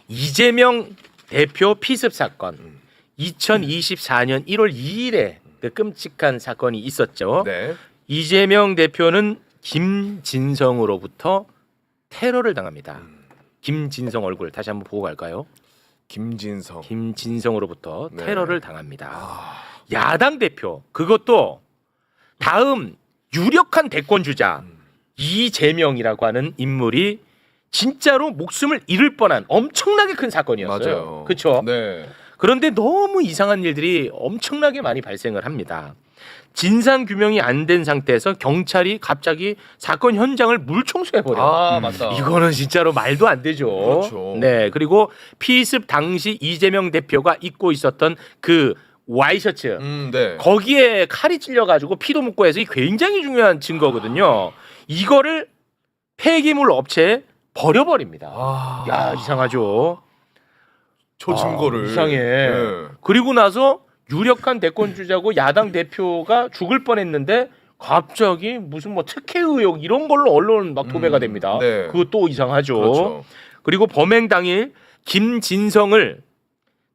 이재명 대표 피습 사건 2024년 1월 2일에 그 끔찍한 사건이 있었죠. 네. 이재명 대표는 김진성으로부터 테러를 당합니다. 김진성 얼굴 다시 한번 보고 갈까요? 김진성. 김진성으로부터 네. 테러를 당합니다. 야당 대표 그것도 다음 유력한 대권 주자 이재명이라고 하는 인물이 진짜로 목숨을 잃을 뻔한 엄청나게 큰 사건이었어요. 맞아요. 그렇죠? 네. 그런데 너무 이상한 일들이 엄청나게 많이 발생을 합니다. 진상 규명이 안 된 상태에서 경찰이 갑자기 사건 현장을 물청소해 버려요. 아 맞다. 이거는 진짜로 말도 안 되죠. 그렇죠. 네, 그리고 피습 당시 이재명 대표가 입고 있었던 그 와이셔츠 네. 거기에 칼이 찔려가지고 피도 묻고 해서 굉장히 중요한 증거거든요. 이거를 폐기물 업체에 버려버립니다. 아. 야 이상하죠. 저 증거를. 이상해. 네. 그리고 나서 유력한 대권 주자고 야당 대표가 죽을 뻔했는데 갑자기 무슨 뭐 특혜 의혹 이런 걸로 언론 막 도배가 됩니다. 네. 그것도 이상하죠. 그렇죠. 그리고 범행 당일 김진성을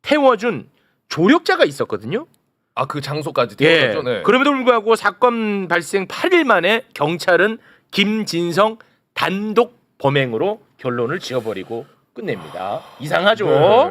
태워준 조력자가 있었거든요. 아 그 장소까지 예. 태워졌죠. 네. 그럼에도 불구하고 사건 발생 8일 만에 경찰은 김진성 단독 범행으로 결론을 지어버리고 끝냅니다. 이상하죠. 네.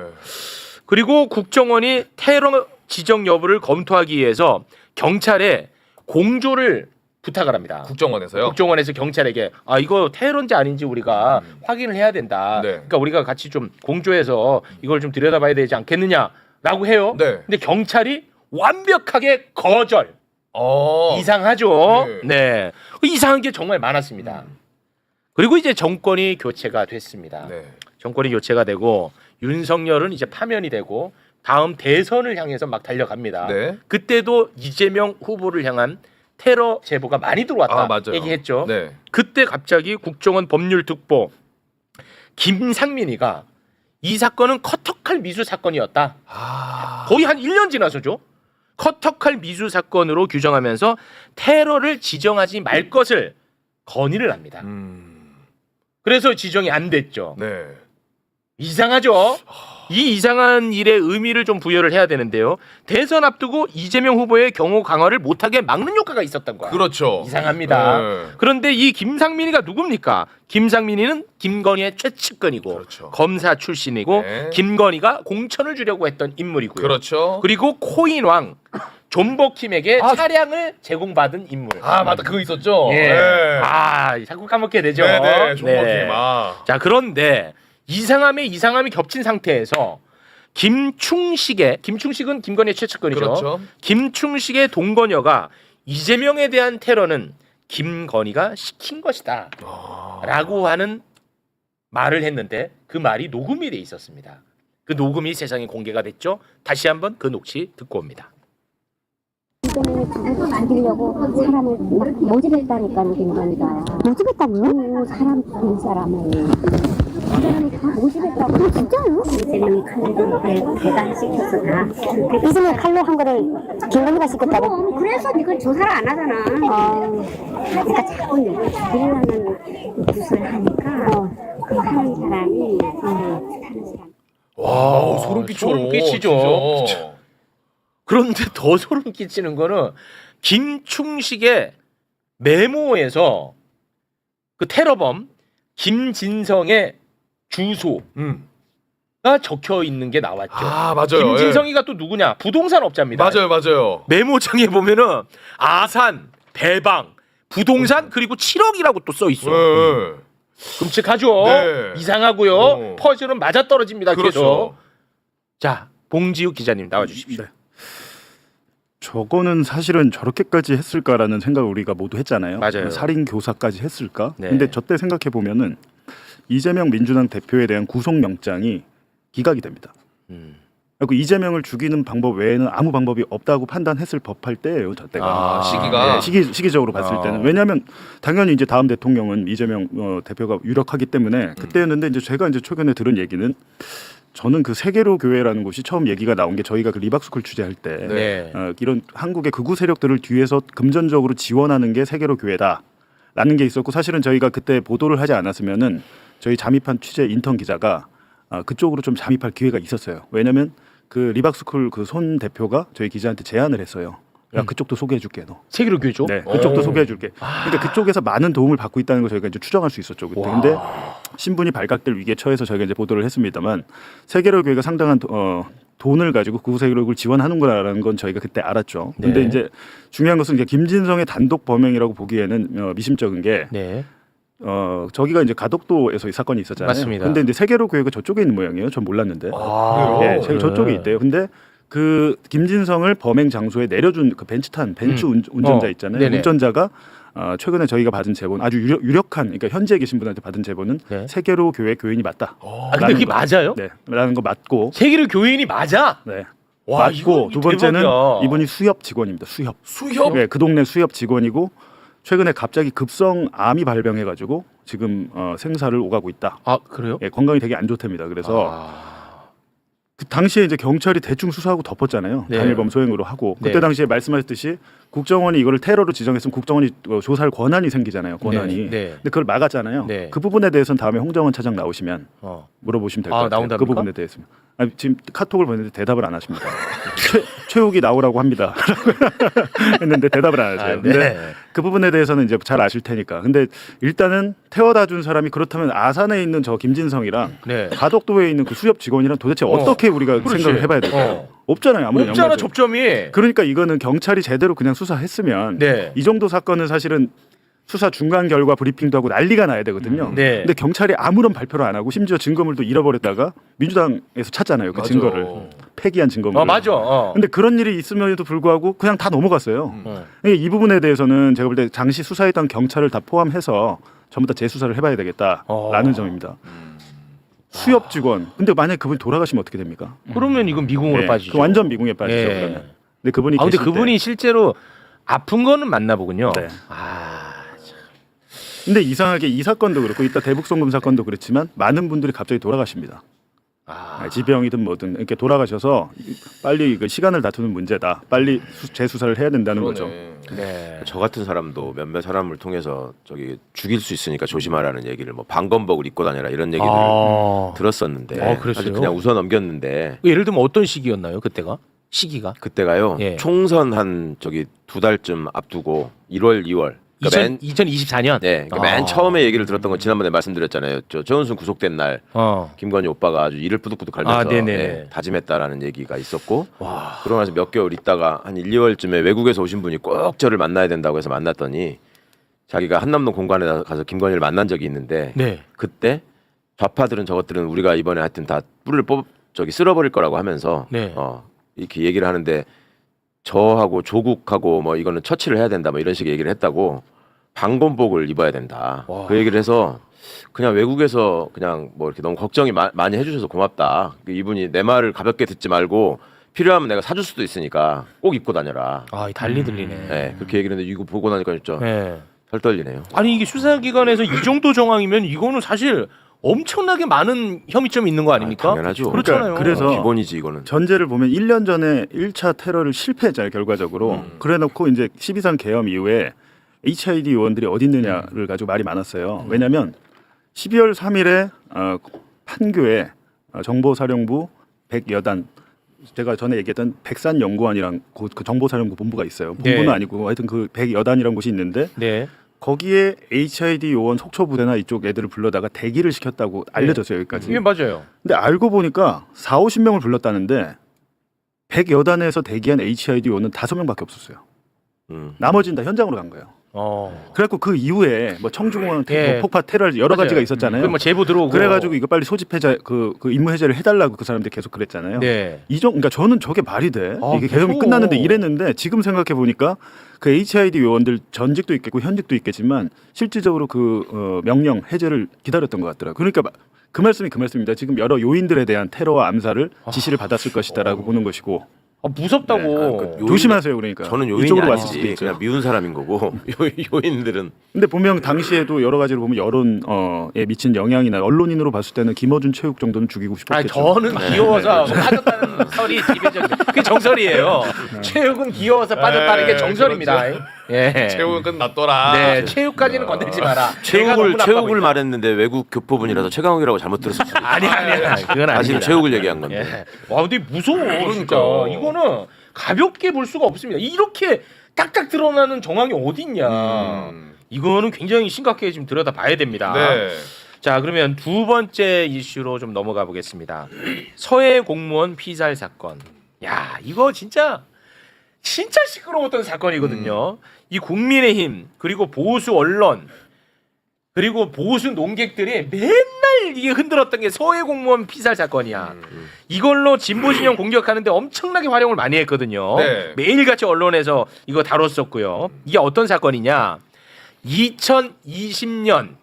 그리고 국정원이 테러 지정 여부를 검토하기 위해서 경찰에 공조를 부탁을 합니다. 국정원에서요. 국정원에서 경찰에게 아 이거 테러인지 아닌지 우리가 확인을 해야 된다. 네. 그러니까 우리가 같이 좀 공조해서 이걸 좀 들여다봐야 되지 않겠느냐라고 해요. 네. 근데 경찰이 완벽하게 거절. 어. 이상하죠. 네. 네. 이상한 게 정말 많았습니다. 그리고 이제 정권이 교체가 됐습니다. 네. 정권이 교체가 되고 윤석열은 이제 파면이 되고 다음 대선을 향해서 막 달려갑니다. 네. 그때도 이재명 후보를 향한 테러 제보가 많이 들어왔다 아 맞아요. 얘기했죠. 네. 그때 갑자기 국정원 법률특보 김상민이가 이 사건은 커터칼 미수 사건이었다. 아. 거의 한 1년 지나서죠. 커터칼 미수 사건으로 규정하면서 테러를 지정하지 말 것을 건의를 합니다. 그래서 지정이 안 됐죠. 네. 이상하죠. 이 이상한 일에 의미를 좀 부여를 해야 되는데요. 대선 앞두고 이재명 후보의 경호 강화를 못하게 막는 효과가 있었던 거야. 그렇죠. 이상합니다. 네. 그런데 이 김상민이가 누굽니까? 김상민이는 김건희의 최측근이고 그렇죠. 검사 출신이고 네. 김건희가 공천을 주려고 했던 인물이고요. 그렇죠. 그리고 코인왕 존버킴에게 아. 차량을 제공받은 인물. 아 맞다 그거 있었죠. 예. 네. 아 자꾸 까먹게 되죠. 네네. 종목이 네. 막. 자 그런데 이상함이 겹친 상태에서 김충식은 김건희의 최측근이죠. 그렇죠. 김충식의 동거녀가 이재명에 대한 테러는 김건희가 시킨 것이다 라고 하는 말을 했는데 그 말이 녹음이 돼 있었습니다. 그 녹음이 세상에 공개가 됐죠. 다시 한번 그 녹취 듣고 옵니다. 이재명이 죽이려고 사람을 막 모집했다니까요, 김건희가. 모집했다고요? 사람 죽인 사람을. 그 사람이 다 모집했다고. 진짜요? 이재명이 칼로 배달시켜서 다. 이재명이 칼로 한 거를 김건희가 시켰다고? 그래서 이걸 조사를 안 하잖아. 그러니까 자꾸 누굴 죽이려는 짓을 하니까 그 하는 사람이 하는 사람. 와 소름 끼쳐. 소름 끼치죠. 진짜. 그런데 더 소름 끼치는 거는 김충식의 메모에서 그 테러범 김진성의 주소가 적혀 있는 게 나왔죠. 아 맞아요. 김진성이가 또 누구냐? 부동산 업자입니다. 맞아요. 메모장에 보면은 아산, 배방, 부동산 그리고 7억이라고 또 써 있어. 네. 끔찍하죠. 네. 이상하고요. 퍼즐은 맞아 떨어집니다. 그렇죠. 계속. 자, 봉지욱 기자님 나와 주십시오. 저거는 사실은 저렇게까지 했을까라는 생각을 우리가 모두 했잖아요. 맞아요. 살인 교사까지 했을까? 네. 근데 저 때 생각해 보면은 이재명 민주당 대표에 대한 구속영장이 기각이 됩니다. 그리고 이재명을 죽이는 방법 외에는 아무 방법이 없다고 판단했을 법할 때예요. 저 때가. 시기가. 시기적으로 봤을 때는. 왜냐하면 당연히 이제 다음 대통령은 이재명 대표가 유력하기 때문에 그때였는데 이제 제가 이제 최근에 들은 얘기는 저는 그 세계로 교회라는 곳이 처음 얘기가 나온 게 저희가 그 리박스쿨 취재할 때 네. 이런 한국의 극우 세력들을 뒤에서 금전적으로 지원하는 게 세계로 교회다라는 게 있었고 사실은 저희가 그때 보도를 하지 않았으면은 저희 잠입한 취재 인턴 기자가 그쪽으로 좀 잠입할 기회가 있었어요. 왜냐하면 그 리박스쿨 그 손 대표가 저희 기자한테 제안을 했어요. 야 그쪽도 소개해줄게 너. 세계로 교조? 네, 그쪽도 소개해줄게. 그러니까 그쪽에서 많은 도움을 받고 있다는 걸 저희가 이제 추정할 수 있었죠 그때. 근데 신분이 발각될 위기에 처해서 저희가 이제 보도를 했습니다만 세계로 교회가 상당한 돈을 가지고 구세교육을 지원하는구나라는 건 저희가 그때 알았죠. 근데 네. 이제 중요한 것은 이제 김진성의 단독 범행이라고 보기에는 미심쩍은 게 네. 저기가 이제 가덕도에서 이 사건이 있었잖아요. 맞습니다. 근데 이제 세계로 교회가 저쪽에 있는 모양이에요. 전 몰랐는데. 아, 예, 저쪽에 있대요. 근데 그 김진성을 범행 장소에 내려준 그 벤츠 운전자 있잖아요. 네네. 운전자가 최근에 저희가 받은 제보는 아주 유력한 그러니까 현지에 계신 분한테 받은 제보는 네. 세계로 교회 교인이 맞다. 아, 근데 그게 맞아요? 네, 라는 거 맞고. 세계로 교인이 맞아? 네. 와, 맞고 이거 두 번째는 대박이야. 이분이 수협 직원입니다. 수협. 수협? 네, 그 동네 수협 직원이고 최근에 갑자기 급성암이 발병해가지고 지금 생사를 오가고 있다. 아, 그래요? 예, 건강이 되게 안 좋답니다. 그래서 그 당시에 이제 경찰이 대충 수사하고 덮었잖아요. 네. 단일범 소행으로 하고 그때 네. 당시에 말씀하셨듯이 국정원이 이거를 테러로 지정했으면 국정원이 조사할 권한이 생기잖아요. 권한이. 네. 네. 근데 그걸 막았잖아요. 네. 그 부분에 대해서는 다음에 홍정원 차장 나오시면 물어보시면 될 것 같아요. 나온답니까? 그 부분에 대해서는. 아니, 지금 카톡을 보냈는데 대답을 안 하십니다. 최욱이 나오라고 합니다. 했는데 대답을 안 하세요. 근데 네. 그 부분에 대해서는 이제 잘 아실 테니까. 근데 일단은 태워다 준 사람이 그렇다면 아산에 있는 저 김진성이랑 네. 가덕도에 있는 그 수협 직원이랑 도대체 어떻게 우리가 그렇지. 생각을 해봐야 될까요? 없잖아요. 아무런 없잖아, 연관성. 접점이. 그러니까 이거는 경찰이 제대로 그냥 수사했으면 네. 이 정도 사건은 사실은 수사 중간 결과 브리핑도 하고 난리가 나야 되거든요. 네. 근데 경찰이 아무런 발표를 안 하고 심지어 증거물도 잃어버렸다가 민주당에서 찾잖아요. 그 맞아. 증거를 폐기한 증거물. 맞아. 근데 그런 일이 있음에도 불구하고 그냥 다 넘어갔어요. 어. 이 부분에 대해서는 제가 볼 때 당시 수사했던 경찰을 다 포함해서 전부 다 재수사를 해봐야 되겠다라는 점입니다. 수협 직원. 근데 만약에 그분이 돌아가시면 어떻게 됩니까? 그러면 이건 미궁으로 네, 빠지죠. 그 완전 미궁에 빠지죠. 예. 그러면. 근데 그분이 근데 계실 그분이 실제로 아픈 거는 맞나 보군요. 네. 아, 근데 이상하게 이 사건도 그렇고 이따 대북송금 사건도 그렇지만 많은 분들이 갑자기 돌아가십니다. 지병이든 뭐든 이렇게 돌아가셔서 빨리 그 시간을 다투는 문제다. 빨리 재수사를 해야 된다는 거죠. 네. 저 같은 사람도 몇몇 사람을 통해서 저기 죽일 수 있으니까 조심하라는 얘기를 뭐 방검복을 입고 다녀라 이런 얘기를 들었었는데 그랬어요? 사실 그냥 웃어 넘겼는데 예를 들면 어떤 시기였나요? 그때가? 시기가? 그때가요 예. 총선 한 저기 2달쯤 앞두고 1월, 2월 2024년. 네, 그러니까 맨 처음에 얘기를 들었던 건 지난번에 말씀드렸잖아요. 저 정은순 구속된 날 김건희 오빠가 아주 이를 뿌듯뿌듯 갈면서 다짐했다라는 얘기가 있었고 그러고 나서 몇 개월 있다가 한 1, 2월쯤에 외국에서 오신 분이 꼭 저를 만나야 된다고 해서 만났더니 자기가 한남동 공간에 가서 김건희를 만난 적이 있는데 네. 그때 좌파들은 저것들은 우리가 이번에 하여튼 다 뿔을 쓸어버릴 거라고 하면서 네. 이렇게 얘기를 하는데 저하고 조국하고 뭐 이거는 처치를 해야 된다 뭐 이런 식의 얘기를 했다고 방검복을 입어야 된다. 그 얘기를 해서 그냥 외국에서 그냥 뭐 이렇게 너무 걱정이 많이 해주셔서 고맙다. 이분이 내 말을 가볍게 듣지 말고 필요하면 내가 사줄 수도 있으니까 꼭 입고 다녀라. 달리 들리네. 네, 그렇게 얘기를 했는데 이거 보고 나니까 진짜 네. 털 떨리네요. 아니 이게 수사기관에서 이 정도 정황이면 이거는 사실 엄청나게 많은 혐의점이 있는 거 아닙니까? 당연하죠. 그렇잖아요. 그래서 기본이지 이거는. 전제를 보면 1년 전에 1차 테러를 실패했잖아요. 결과적으로. 그래놓고 이제 12.3 계엄 이후에 HID 요원들이 어디 있느냐를 가지고 말이 많았어요. 왜냐하면 12월 3일에 판교에 정보사령부 100여단 제가 전에 얘기했던 백산연구원이랑 그 정보사령부 본부가 있어요. 본부는 네. 아니고 하여튼 그 100여단이라는 곳이 있는데 네. 거기에 HID 요원 속초부대나 이쪽 애들을 불러다가 대기를 시켰다고 알려졌어요. 여기까지. 예, 맞아요. 근데 알고 보니까 40~50명을 불렀다는데 100여단에서 대기한 HID 요원은 5명밖에 없었어요. 나머지는 다 현장으로 간 거예요. 그래갖고 그 이후에 뭐 청주공항 폭파 테러 여러 가지가 있었잖아요. 뭐 제보 들어오고. 그래가지고 이거 빨리 소집 해제 그 임무 해제를 해달라고 그 사람들이 계속 그랬잖아요. 네. 그러니까 저는 저게 말이 돼. 이게 계엄이 무서워. 끝났는데 이랬는데 지금 생각해 보니까 그 HID 요원들 전직도 있겠고 현직도 있겠지만 실질적으로 그 명령 해제를 기다렸던 것 같더라고요. 그러니까 그 말씀이 그 말씀입니다. 지금 여러 요인들에 대한 테러와 암살을 지시를 받았을 것이다라고 보는 것이고. 무섭다고. 조심하세요. 그러니까 저는 요인이 이쪽으로 왔을 수도 아니지. 있죠. 그냥 미운 사람인 거고 요인들은. 근데 분명 당시에도 여러 가지로 보면 여론에 미친 영향이나 언론인으로 봤을 때는 김어준 체육 정도는 죽이고 싶었겠죠. 저는 귀여워서 빠졌다는 설이 기본적인 그게 정설이에요. 체육은 귀여워서 빠졌다는 게 정설입니다. 예. 체육은 끝났더라. 네, 체육까지는 건들지 마라. 내가 체육을 너무 체육을 나빠보인다. 말했는데 외국 교포분이라서 최강욱이라고 잘못 들었습니다. 아니야. 그건 사실은 아닙니다. 체육을 얘기한 건데. 예. 와, 근데 무서워. 진짜. 그러니까. 이거는 가볍게 볼 수가 없습니다. 이렇게 딱딱 드러나는 정황이 어딨냐. 이거는 굉장히 심각하게 좀 들여다봐야 됩니다. 네. 자, 그러면 두 번째 이슈로 좀 넘어가 보겠습니다. 서해 공무원 피살 사건. 야, 이거 진짜 시끄러웠던 사건이거든요. 이 국민의힘 그리고 보수 언론 그리고 보수 논객들이 맨날 이게 흔들었던 게 서해 공무원 피살 사건이야. 이걸로 진보 진영 공격하는데 엄청나게 활용을 많이 했거든요. 네. 매일같이 언론에서 이거 다뤘었고요. 이게 어떤 사건이냐? 2020년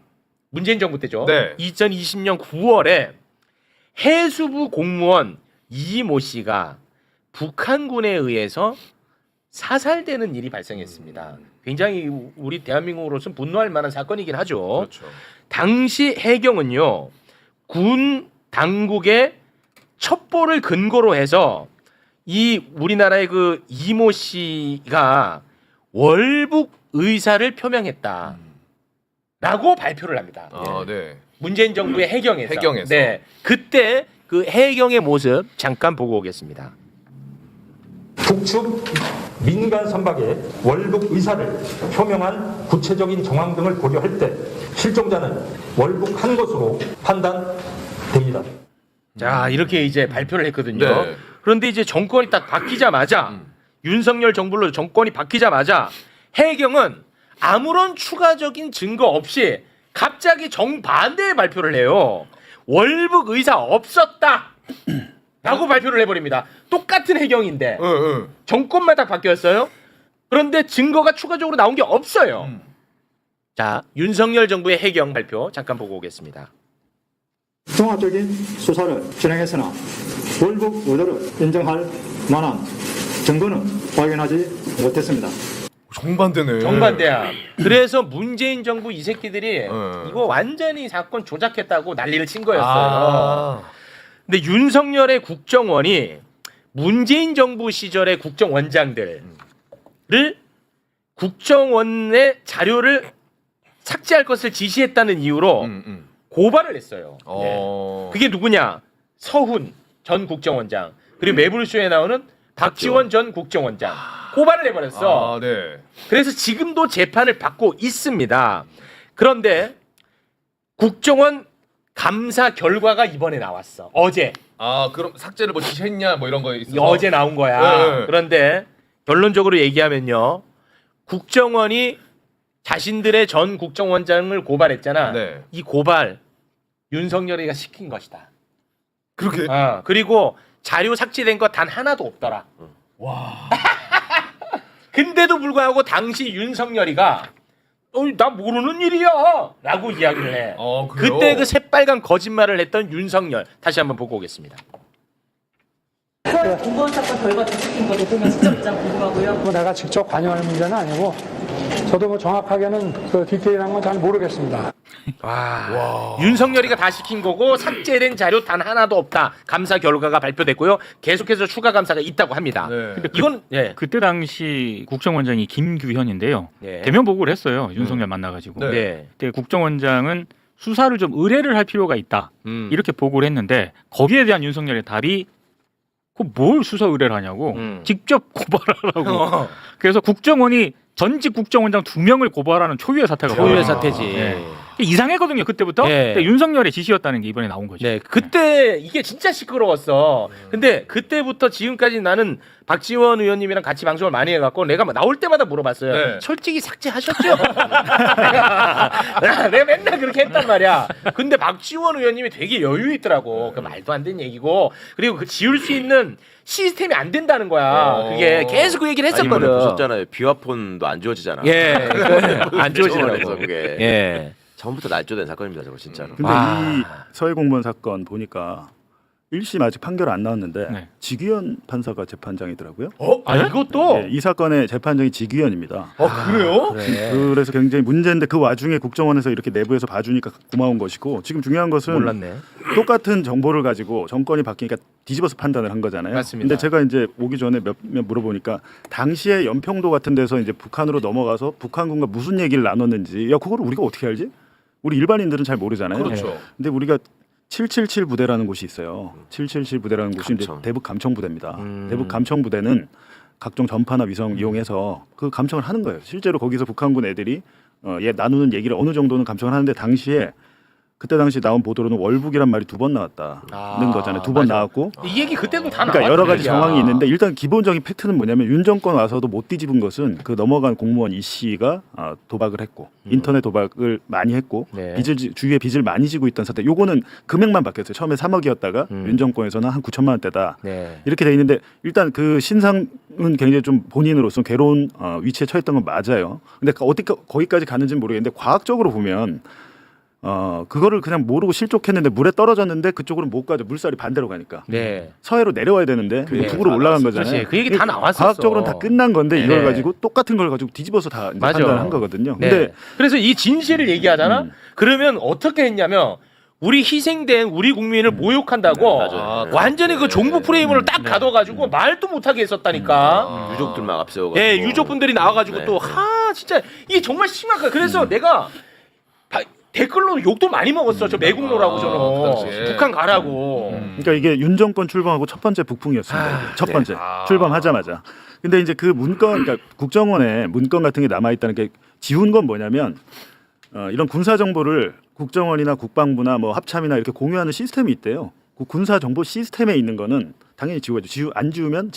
문재인 정부 때죠. 네. 2020년 9월에 해수부 공무원 이모 씨가 북한군에 의해서 사살되는 일이 발생했습니다. 굉장히 우리 대한민국으로서는 분노할 만한 사건이긴 하죠. 그렇죠. 당시 해경은요, 군 당국의 첩보를 근거로 해서 이 우리나라의 그 이모 씨가 월북 의사를 표명했다라고 발표를 합니다. 아, 네. 문재인 정부의 해경에서. 해경에서. 네, 그때 그 해경의 모습 잠깐 보고 오겠습니다. 북측 민간 선박의 월북 의사를 표명한 구체적인 정황 등을 고려할 때 실종자는 월북한 것으로 판단됩니다. 자, 이렇게 이제 발표를 했거든요. 네. 그런데 이제 정권이 딱 바뀌자마자 윤석열 정부로 정권이 바뀌자마자 해경은 아무런 추가적인 증거 없이 갑자기 정반대의 발표를 해요. 월북 의사 없었다 라고 발표를 해버립니다. 똑같은 해경인데 정권마다 바뀌었어요. 그런데 증거가 추가적으로 나온 게 없어요. 자, 윤석열 정부의 해경 발표 잠깐 보고 오겠습니다. 종합적인 수사를 진행했으나 월북 의도를 인정할 만한 증거는 발견하지 못했습니다. 정반대네. 정반대야. 그래서 문재인 정부 이 새끼들이 이거 완전히 사건 조작했다고 난리를 친 거였어요. 아. 근데 윤석열의 국정원이 문재인 정부 시절의 국정원장들을 국정원의 자료를 삭제할 것을 지시했다는 이유로 고발을 했어요. 어. 그게 누구냐? 서훈 전 국정원장 그리고 매불쇼에 나오는 박지원 전 국정원장 고발을 해버렸어. 아, 네. 그래서 지금도 재판을 받고 있습니다. 그런데 국정원 감사 결과가 이번에 나왔어. 어제. 아, 그럼 삭제를 뭐 지시했냐 뭐 이런 거 있어서. 어제 나온 거야. 네. 그런데 결론적으로 얘기하면요. 국정원이 자신들의 전 국정원장을 고발했잖아. 네. 이 고발 윤석열이가 시킨 것이다. 그렇게. 그리고 자료 삭제된 거 단 하나도 없더라. 와. 근데도 불구하고 당시 윤석열이가 나 모르는 일이야 라고 이야기를 해. 그래요? 그때 그 새빨간 거짓말을 했던 윤석열 다시 한번 보고 오겠습니다. 공무원 사건 결과 뒤집힌 거 대통령 직접 입장 궁금하고요. 뭐 내가 직접 관여할 문제는 아니고 저도 뭐 정확하게는 그 디테일한 건 잘 모르겠습니다. 와. 윤석열이가 다 시킨 거고 삭제된 자료 단 하나도 없다. 감사 결과가 발표됐고요. 계속해서 추가 감사가 있다고 합니다. 네. 근데 이건 그때 당시 국정원장이 김규현인데요. 예. 대면 보고를 했어요. 윤석열 만나가지고. 네. 네. 그때 국정원장은 수사를 좀 의뢰를 할 필요가 있다. 음. 이렇게 보고를 했는데 거기에 대한 윤석열의 답이 뭘 수사 의뢰를 하냐고 직접 고발하라고. 그래서 국정원이 전직 국정원장 2명을 고발하는 초유의 사태가 초유의 벌어졌어요. 사태지. 네. 이상했거든요 그때부터. 네. 근데 윤석열의 지시였다는 게 이번에 나온 거죠. 네, 그때 이게 진짜 시끄러웠어. 근데 그때부터 지금까지 나는 박지원 의원님이랑 같이 방송을 많이 해갖고 내가 막 나올 때마다 물어봤어요. 네. 솔직히 삭제하셨죠? 내가 맨날 그렇게 했단 말이야. 근데 박지원 의원님이 되게 여유 있더라고. 그 말도 안 되는 얘기고 그리고 그 지울 수 있는 시스템이 안 된다는 거야. 그게 계속 그 얘기를 했었거든. 아니, 보셨잖아요. 비화폰도 안 지워지잖아. 예, 안 지워지더라고. 그래서 그게 예. 처음부터 날조된 사건입니다, 저거 진짜로. 근데 이 서해 공무원 사건 보니까 1심 아직 판결 안 나왔는데 네. 지규현 판사가 재판장이더라고요. 이것도 이 사건의 재판장이 지규현입니다. 그래요? 그래서 굉장히 문제인데 그 와중에 국정원에서 이렇게 내부에서 봐주니까 고마운 것이고 지금 중요한 것은 몰랐네. 똑같은 정보를 가지고 정권이 바뀌니까 뒤집어서 판단을 한 거잖아요. 맞습니다. 근데 제가 이제 오기 전에 몇 물어보니까 당시에 연평도 같은 데서 이제 북한으로 넘어가서 북한군과 무슨 얘기를 나눴는지 야 그거를 우리가 어떻게 알지? 우리 일반인들은 잘 모르잖아요. 그렇죠. 근데 우리가 777 부대라는 곳이 있어요. 777 부대라는 곳이 이제 감청. 대북 감청 부대입니다. 대북 감청 부대는 각종 전파나 위성 이용해서 그 감청을 하는 거예요. 실제로 거기서 북한군 애들이 나누는 얘기를 어느 정도는 감청을 하는데 당시에 그때 당시 나온 보도로는 월북이란 말이 2번 나왔다는 거잖아요. 2번 맞아. 나왔고 이 얘기 그때도 다 그러니까 나왔던 여러 가지 얘기야. 정황이 있는데 일단 기본적인 팩트는 뭐냐면 윤 정권 와서도 못 뒤집은 것은 그 넘어간 공무원 이 씨가 도박을 했고 인터넷 도박을 많이 했고 네. 주위에 빚을 많이 지고 있던 사태. 요거는 금액만 바뀌었어요. 처음에 3억이었다가 윤 정권에서는 한 9천만 원대다. 네. 이렇게 돼 있는데 일단 그 신상은 굉장히 좀 본인으로서 괴로운 위치에 처했던 건 맞아요. 근데 어디 거기까지 가는지는 모르겠는데 과학적으로 보면 그거를 그냥 모르고 실족했는데 물에 떨어졌는데 그쪽으로 못 가죠. 물살이 반대로 가니까. 네. 서해로 내려와야 되는데 북으로 올라간 거잖아요. 그렇지. 그 얘기 다 나왔었어. 과학적으로는 다 끝난 건데 이걸 네. 가지고 똑같은 걸 가지고 뒤집어서 다 이제 맞아. 판단을 한 거거든요. 네. 근데 그래서 이 진실을 얘기하잖아. 그러면 어떻게 했냐면 우리 희생된 우리 국민을 모욕한다고 맞아요. 완전히 그 종부 프레임을 딱 가둬가지고 말도 못하게 했었다니까. 유족들만 앞세워가지고. 예, 유족분들이 나와가지고 네. 또 진짜 이게 정말 심각해. 그래서 내가 댓글로 욕도 많이 먹었어. 저 매국노라고 그 저는 당시에. 북한 가라고. 그러니까 이게 윤 정권 출범하고 첫 번째 북풍이었습니다. 이게. 첫 번째 출범하자마자. 근데 이제 그 문건, 그러니까 국정원에 문건 같은 게 남아 있다는 게 지운 건 뭐냐면 이런 군사 정보를 국정원이나 국방부나 뭐 합참이나 이렇게 공유하는 시스템이 있대요. 그 군사 정보 시스템에 있는 거는 당연히 지워야죠. 안 지우면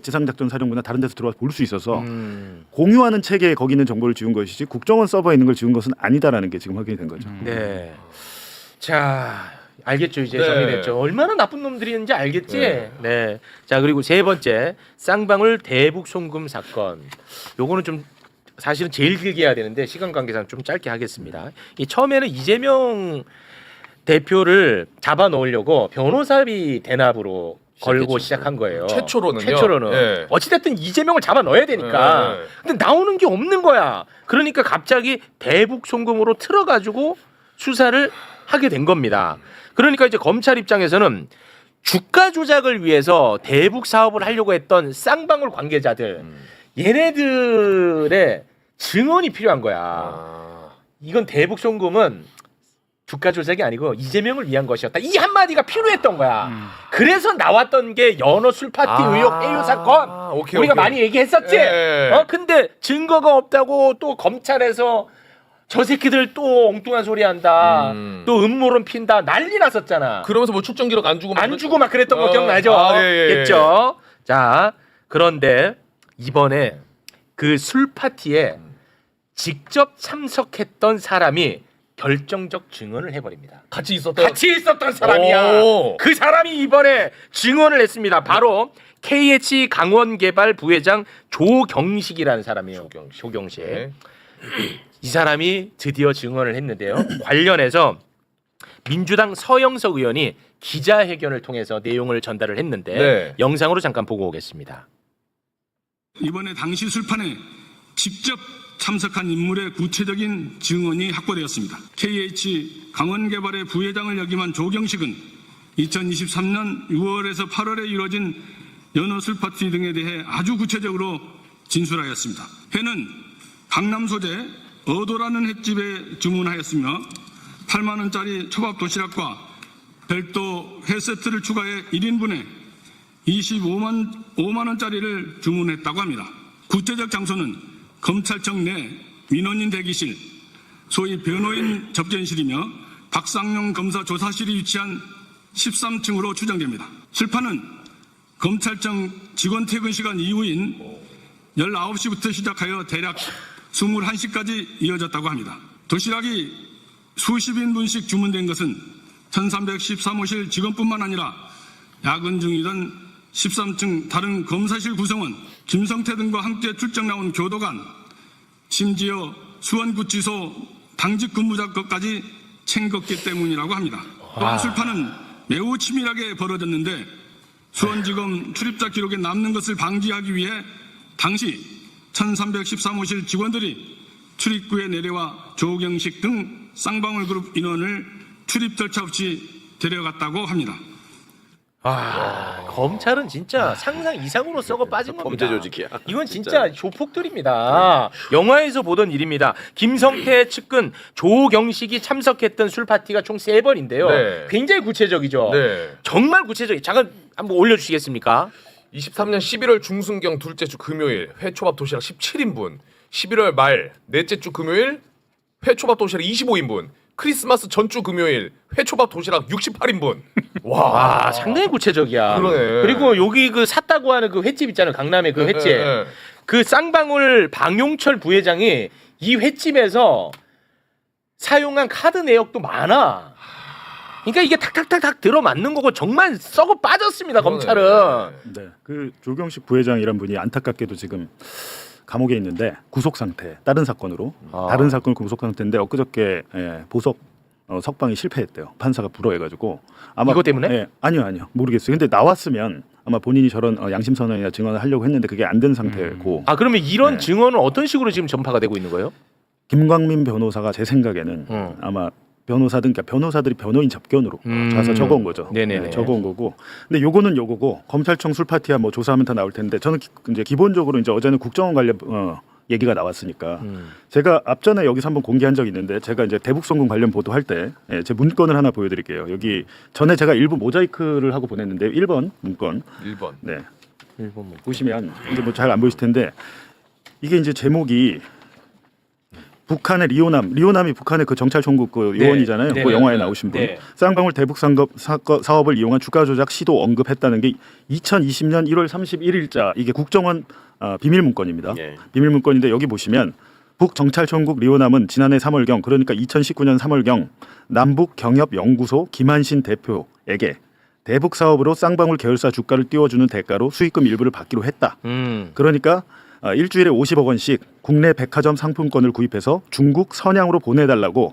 지상작전 사령부나 다른 데서 들어와서 볼 수 있어서 공유하는 체계에 거기 있는 정보를 지운 것이지 국정원 서버에 있는 걸 지운 것은 아니다라는 게 지금 확인이 된 거죠. 네. 자, 알겠죠. 이제 네. 정리됐죠. 얼마나 나쁜 놈들이었는지 알겠지. 네. 자, 그리고 세 번째 쌍방울 대북 송금 사건. 요거는 좀 사실은 제일 길게 해야 되는데 시간 관계상 좀 짧게 하겠습니다. 이 처음에는 이재명 대표를 잡아 넣으려고 변호사비 대납으로 걸고 시작한 거예요. 최초로는요. 네. 어찌됐든 이재명을 잡아 넣어야 되니까. 네. 근데 나오는 게 없는 거야. 그러니까 갑자기 대북 송금으로 틀어가지고 수사를 하게 된 겁니다. 그러니까 이제 검찰 입장에서는 주가 조작을 위해서 대북 사업을 하려고 했던 쌍방울 관계자들 얘네들의 증언이 필요한 거야. 이건 대북 송금은 주가 조작이 아니고 이재명을 위한 것이었다. 이 한마디가 필요했던 거야. 그래서 나왔던 게 연어 술 파티 의혹 해유 사건. 우리가 많이 얘기했었지. 근데 증거가 없다고 또 검찰에서 저 새끼들 또 엉뚱한 소리 한다. 또 음모론 핀다. 난리 났었잖아. 그러면서 뭐 출정 기록 안 주고 막 그랬던 거 기억나죠? 겠죠. 자, 그런데 이번에 그 술 파티에 직접 참석했던 사람이 결정적 증언을 해버립니다. 같이 있었던 사람이야. 그 사람이 이번에 증언을 했습니다. 바로 KH 강원개발 부회장 조경식이라는 사람이에요. 조경식. 네. 이 사람이 드디어 증언을 했는데요. 관련해서 민주당 서영석 의원이 기자회견을 통해서 내용을 전달을 했는데 네. 영상으로 잠깐 보고 오겠습니다. 이번에 당시 술판에 직접 참석한 인물의 구체적인 증언이 확보되었습니다. KH 강원개발의 부회장을 역임한 조경식은 2023년 6월에서 8월에 이루어진 연어 술파티 등에 대해 아주 구체적으로 진술하였습니다. 회는 강남 소재 어도라는 횟집에 주문하였으며 8만 원짜리 초밥 도시락과 별도 회 세트를 추가해 1인분에 25만 원짜리를 주문했다고 합니다. 구체적 장소는 검찰청 내 민원인 대기실, 소위 변호인 접견실이며 박상용 검사 조사실이 위치한 13층으로 추정됩니다. 술판은 검찰청 직원 퇴근 시간 이후인 19시부터 시작하여 대략 21시까지 이어졌다고 합니다. 도시락이 수십 인분씩 주문된 것은 1313호실 직원뿐만 아니라 야근 중이던 13층 다른 검사실 구성원 김성태 등과 함께 출정 나온 교도관, 심지어 수원구치소 당직 근무자 것까지 챙겼기 때문이라고 합니다. 또한 술판은 매우 치밀하게 벌어졌는데 수원지검 출입자 기록에 남는 것을 방지하기 위해 당시 1313호실 직원들이 출입구에 내려와 조경식 등 쌍방울 그룹 인원을 출입 절차 없이 데려갔다고 합니다. 검찰은 진짜 상상 이상으로 썩어 빠진 겁니다. 범죄 조직이야. 이건 진짜 조폭들입니다. 영화에서 보던 일입니다. 김성태 측근 조경식이 참석했던 술 파티가 총 3번인데요. 네. 굉장히 구체적이죠. 네. 정말 구체적이. 잠깐 한번 올려주시겠습니까? 23년 11월 중순경 둘째 주 금요일 회초밥 도시락 17인분. 11월 말 넷째 주 금요일 회초밥 도시락 25인분. 크리스마스 전주 금요일 회초밥 도시락 68인분. 와, 상당히 구체적이야. 그러네. 그리고 여기 그 샀다고 하는 그 횟집 있잖아요. 강남의 그 횟집. 네. 그 쌍방울 방용철 부회장이 이 횟집에서 사용한 카드 내역도 많아. 그러니까 이게 탁탁탁탁 들어맞는 거고 정말 썩어 빠졌습니다. 검찰은. 네, 그 조경식 부회장이란 분이 안타깝게도 지금 감옥에 있는데 구속 상태. 다른 사건으로 다른 사건 구속 상태인데 엊그저께 보석 석방이 실패했대요. 판사가 불허해가지고 아마 이거 때문에? 아니요 모르겠어요. 근데 나왔으면 아마 본인이 저런 양심 선언이나 증언을 하려고 했는데 그게 안 된 상태고. 아, 그러면 이런 증언은 어떤 식으로 지금 전파가 되고 있는 거예요? 김광민 변호사가 제 생각에는 아마 변호사든 그러니까 변호사들이 변호인 접견으로 가서 적어온 거죠. 네네네. 적어온 거고. 근데 요거는 요거고 검찰청 술파티야 뭐 조사하면 다 나올 텐데 저는 이제 기본적으로 이제 어제는 국정원 관련 얘기가 나왔으니까 제가 앞전에 여기서 한번 공개한 적이 있는데 제가 이제 대북송금 관련 보도할 때 제 문건을 하나 보여드릴게요. 여기 전에 제가 일부 모자이크를 하고 보냈는데 1번 문건. 1번. 네. 1번 보시면 이제 뭐 잘 안 보이실 텐데 이게 이제 제목이 북한의 리오남이 북한의 그 정찰총국 그 요원이잖아요. 그 영화에 나오신 분. 쌍방울 대북 사업을 이용한 주가 조작 시도 언급했다는 게 2020년 1월 31일자 이게 국정원 비밀 문건입니다. 비밀 문건인데 여기 보시면 북 정찰총국 리오남은 지난해 3월경 그러니까 2019년 3월경 남북 경협 연구소 김한신 대표에게 대북 사업으로 쌍방울 계열사 주가를 띄워주는 대가로 수익금 일부를 받기로 했다. 그러니까 일주일에 50억 원씩 국내 백화점 상품권을 구입해서 중국 선양으로 보내달라고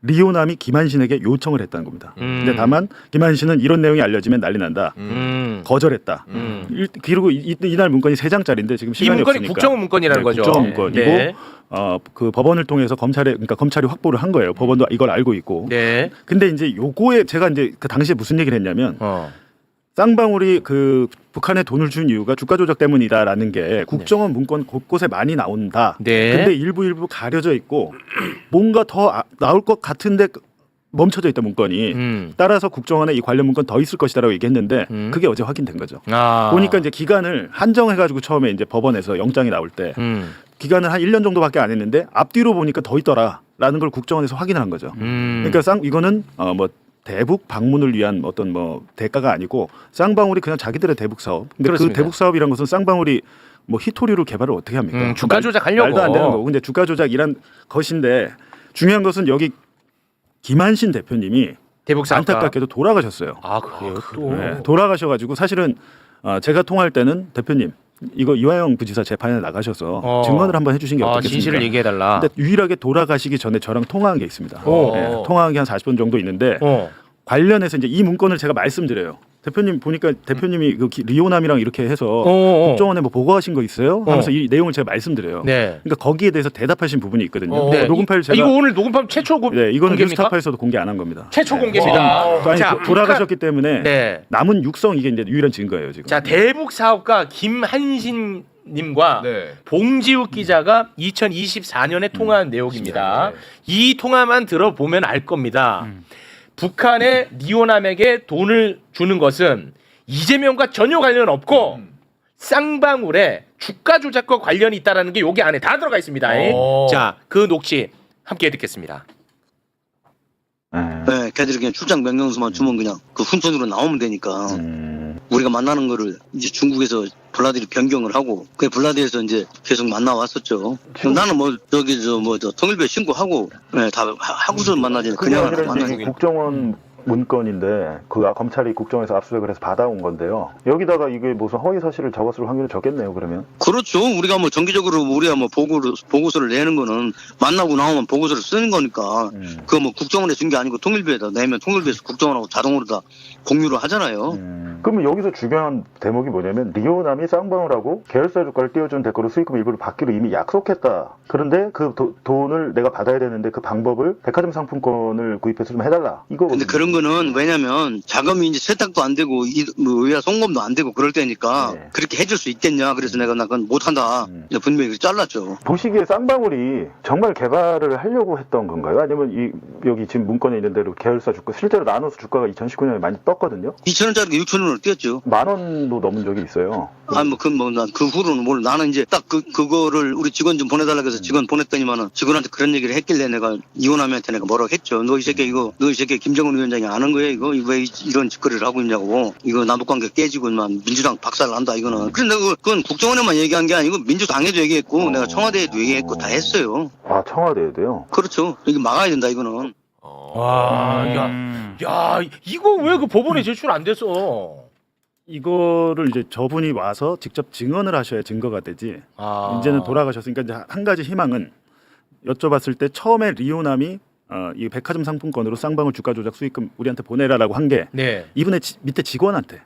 리오남이 김한신에게 요청을 했다는 겁니다. 근데 다만 김한신은 이런 내용이 알려지면 난리 난다. 거절했다. 그리고 이날 문건이 3장짜리인데 지금 시간이 이 문건이 없으니까. 국정원 문건이라는 거죠. 국정원 문건이고 그 법원을 통해서 검찰이 확보를 한 거예요. 법원도 이걸 알고 있고. 네. 근데 이제 요거에 제가 이제 그 당시에 무슨 얘기를 했냐면 쌍방울이 그 북한에 돈을 준 이유가 주가 조작 때문이다라는 게 국정원 문건 곳곳에 많이 나온다. 근데 일부 가려져 있고 뭔가 더 나올 것 같은데 멈춰져 있다 문건이. 따라서 국정원에 이 관련 문건 더 있을 것이다라고 얘기했는데 그게 어제 확인된 거죠. 보니까 이제 기간을 한정해가지고 처음에 이제 법원에서 영장이 나올 때 기간을 한 1년 정도밖에 안 했는데 앞뒤로 보니까 더 있더라라는 걸 국정원에서 확인을 한 거죠. 그러니까 이거는 뭐 대북 방문을 위한 어떤 뭐 대가가 아니고 쌍방울이 그냥 자기들의 대북 사업. 근데 그 대북 사업이란 것은 쌍방울이 뭐 히토리로 개발을 어떻게 합니까? 주가 조작하려고. 말도 안 되는 거고. 근데 주가 조작이란 것인데 중요한 것은 여기 김한신 대표님이 대북 사업가. 안타깝게도 돌아가셨어요. 아, 그래요? 또. 네, 돌아가셔가지고 사실은 제가 통화할 때는 대표님 이거 이화영 부지사 재판에 나가셔서 증언을 한번 해주신 게 어떻겠습니까? 진실을 얘기해달라. 근데 유일하게 돌아가시기 전에 저랑 통화한 게 있습니다. 통화한 게 한 40분 정도 있는데 관련해서 이제 이 문건을 제가 말씀드려요. 대표님 보니까 대표님이 그 리오남이랑 이렇게 해서 국정원에 뭐 보고하신 거 있어요? 하면서 이 내용을 제가 말씀드려요. 그러니까 거기에 대해서 대답하신 부분이 있거든요. 녹음 파일 제가 이거 오늘 녹음 파일 최초 이거는 공개입니까? 뉴스타파에서도 공개 안 한 겁니다. 최초 공개입니다. 자, 돌아가셨기 때문에 남은 육성 이게 이제 유일한 증거예요 지금. 자, 대북 사업가 김한신 님과 봉지욱 기자가 2024년에 통화한 내용입니다. 이 통화만 들어보면 알 겁니다. 북한의 리오남에게 돈을 주는 것은 이재명과 전혀 관련 없고 쌍방울의 주가 조작과 관련이 있다라는 게 여기 안에 다 들어가 있습니다. 자, 그 녹취 함께 듣겠습니다. 네, 걔들이 그냥 출장 명령서만 주면 그냥 그 훈선으로 나오면 되니까 우리가 만나는 거를 이제 중국에서 블라디를 변경을 하고 그 블라디에서 이제 계속 만나왔었죠. 나는 뭐 저기 저 통일부에 신고하고 다 하고서 만나지 그냥 만나지. 국정원 문건인데 그 검찰이 국정에서 압수수색을 해서 받아온 건데요. 여기다가 이게 무슨 허위 사실을 적었을 확률이 적겠네요. 그러면. 그렇죠. 우리가 뭐 정기적으로 우리가 뭐 보고서를 내는 거는 만나고 나오면 보고서를 쓰는 거니까 그거 뭐 국정원에 준 게 아니고 통일부에다 내면 통일부에서 국정원하고 자동으로 다 공유를 하잖아요. 그러면 여기서 중요한 대목이 뭐냐면 리오남이 쌍방울 하고 계열사 주가를 띄워준 대가로 수익금 일부를 받기로 이미 약속했다. 그런데 그 돈을 내가 받아야 되는데 그 방법을 백화점 상품권을 구입해서 좀 해달라. 이거. 근데 그런 거는 왜냐면 자금이 이제 세탁도 안 되고 뭐 의야 송금도 안 되고 그럴 때니까 네. 그렇게 해줄 수 있겠냐. 그래서 내가 나 그건 못한다. 분명히 잘랐죠. 보시기에 쌍방울이 정말 개발을 하려고 했던 건가요? 아니면 여기 지금 문건에 있는 대로 계열사 주가 실제로 나눠서 주가가 2019년에 많이 떴거든요. 2,000원짜리가 6,000원으로 뛰었죠. 10,000원도 넘은 적이 있어요. 아니 난 그 후로는 뭘 나는 이제 딱 그거를 우리 직원 좀 보내달라 그래서 직원 보냈더니만은 직원한테 그런 얘기를 했길래 내가 이혼하면한테 내가 뭐라고 했죠. 너 이 새끼 김정은 위원장이 아는 거야 이거 왜 이런 짓거리를 하고 있냐고. 이거 남북관계 깨지고만 민주당 박살 난다 이거는. 그런데 그건 국정원에만 얘기한 게 아니고 민주당에도 얘기했고 내가 청와대에도 얘기했고 다 했어요. 아, 청와대에도요? 그렇죠. 이거 막아야 된다 이거는. 와, 야, 이거 왜 그 법원에 제출 안 됐어? 이거를 이제 저분이 와서 직접 증언을 하셔야 증거가 되지. 이제는 돌아가셨으니까 이제 한 가지 희망은 여쭤봤을 때 처음에 리오남이 이 백화점 상품권으로 쌍방울 주가 조작 수익금 우리한테 보내라라고 한 게 네. 이분의 밑에 직원한테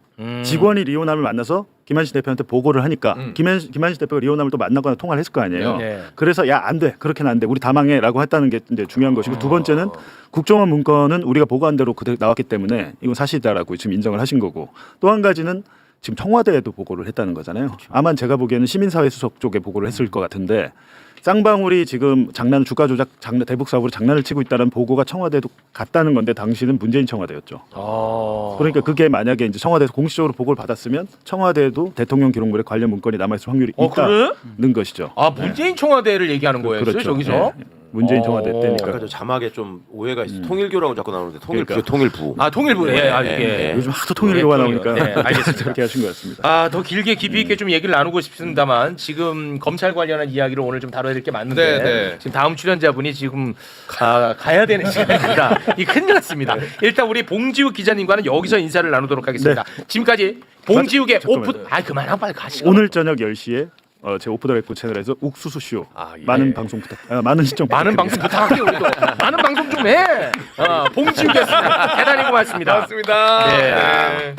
직원이 리오남을 만나서 김한식 대표한테 보고를 하니까 김한식 대표가 리오남을 또 만나거나 통화를 했을 거 아니에요. 네. 그래서 야, 안 돼. 그렇게는 안 돼. 우리 다 망해라고 했다는 게 이제 중요한 것이고 두 번째는 국정원 문건은 우리가 보고한 대로 그대로 나왔기 때문에 이건 사실이다라고 지금 인정을 하신 거고 또 한 가지는 지금 청와대에도 보고를 했다는 거잖아요. 아마 제가 보기에는 시민사회 수석 쪽에 보고를 했을 것 같은데 쌍방울이 지금 주가 조작 대북 사업으로 장난을 치고 있다는 보고가 청와대에도 갔다는 건데 당시는 문재인 청와대였죠. 그러니까 그게 만약에 이제 청와대에서 공식적으로 보고를 받았으면 청와대에도 대통령 기록물에 관련 문건이 남아있을 확률이 있다는 것이죠. 아, 문재인 청와대를 얘기하는 거예요, 그렇죠. 저기서? 네. 문재인 청와대 때니까. 그러니까 자막에 좀 오해가 있어. 통일교라고 자꾸 나오는데 통일부. 아, 통일부. 이게. 요즘 하도 통일교가 나오니까 네, 알겠습니다. 그렇게 하신 것 같습니다. 더 길게 깊이 있게 좀 얘기를 나누고 싶습니다만 지금 검찰 관련한 이야기를 오늘 좀 다뤄야 될 게 많은데 네. 지금 다음 출연자분이 지금 가야 되는 시간입니다. 이 큰일 났습니다. 일단 우리 봉지욱 기자님과는 여기서 인사를 나누도록 하겠습니다. 지금까지 봉지욱의 오프 그만하고 빨리 가시고. 오늘 저녁 10시에 제 오프 더 레코드 채널에서 욱수수 쇼 많은 방송 많은 시청 많은 방송 부탁할게요. 우리도 많은 방송 좀 해. 봉지욱이었습니다. 대단히 고맙습니다. 고맙습니다. 네.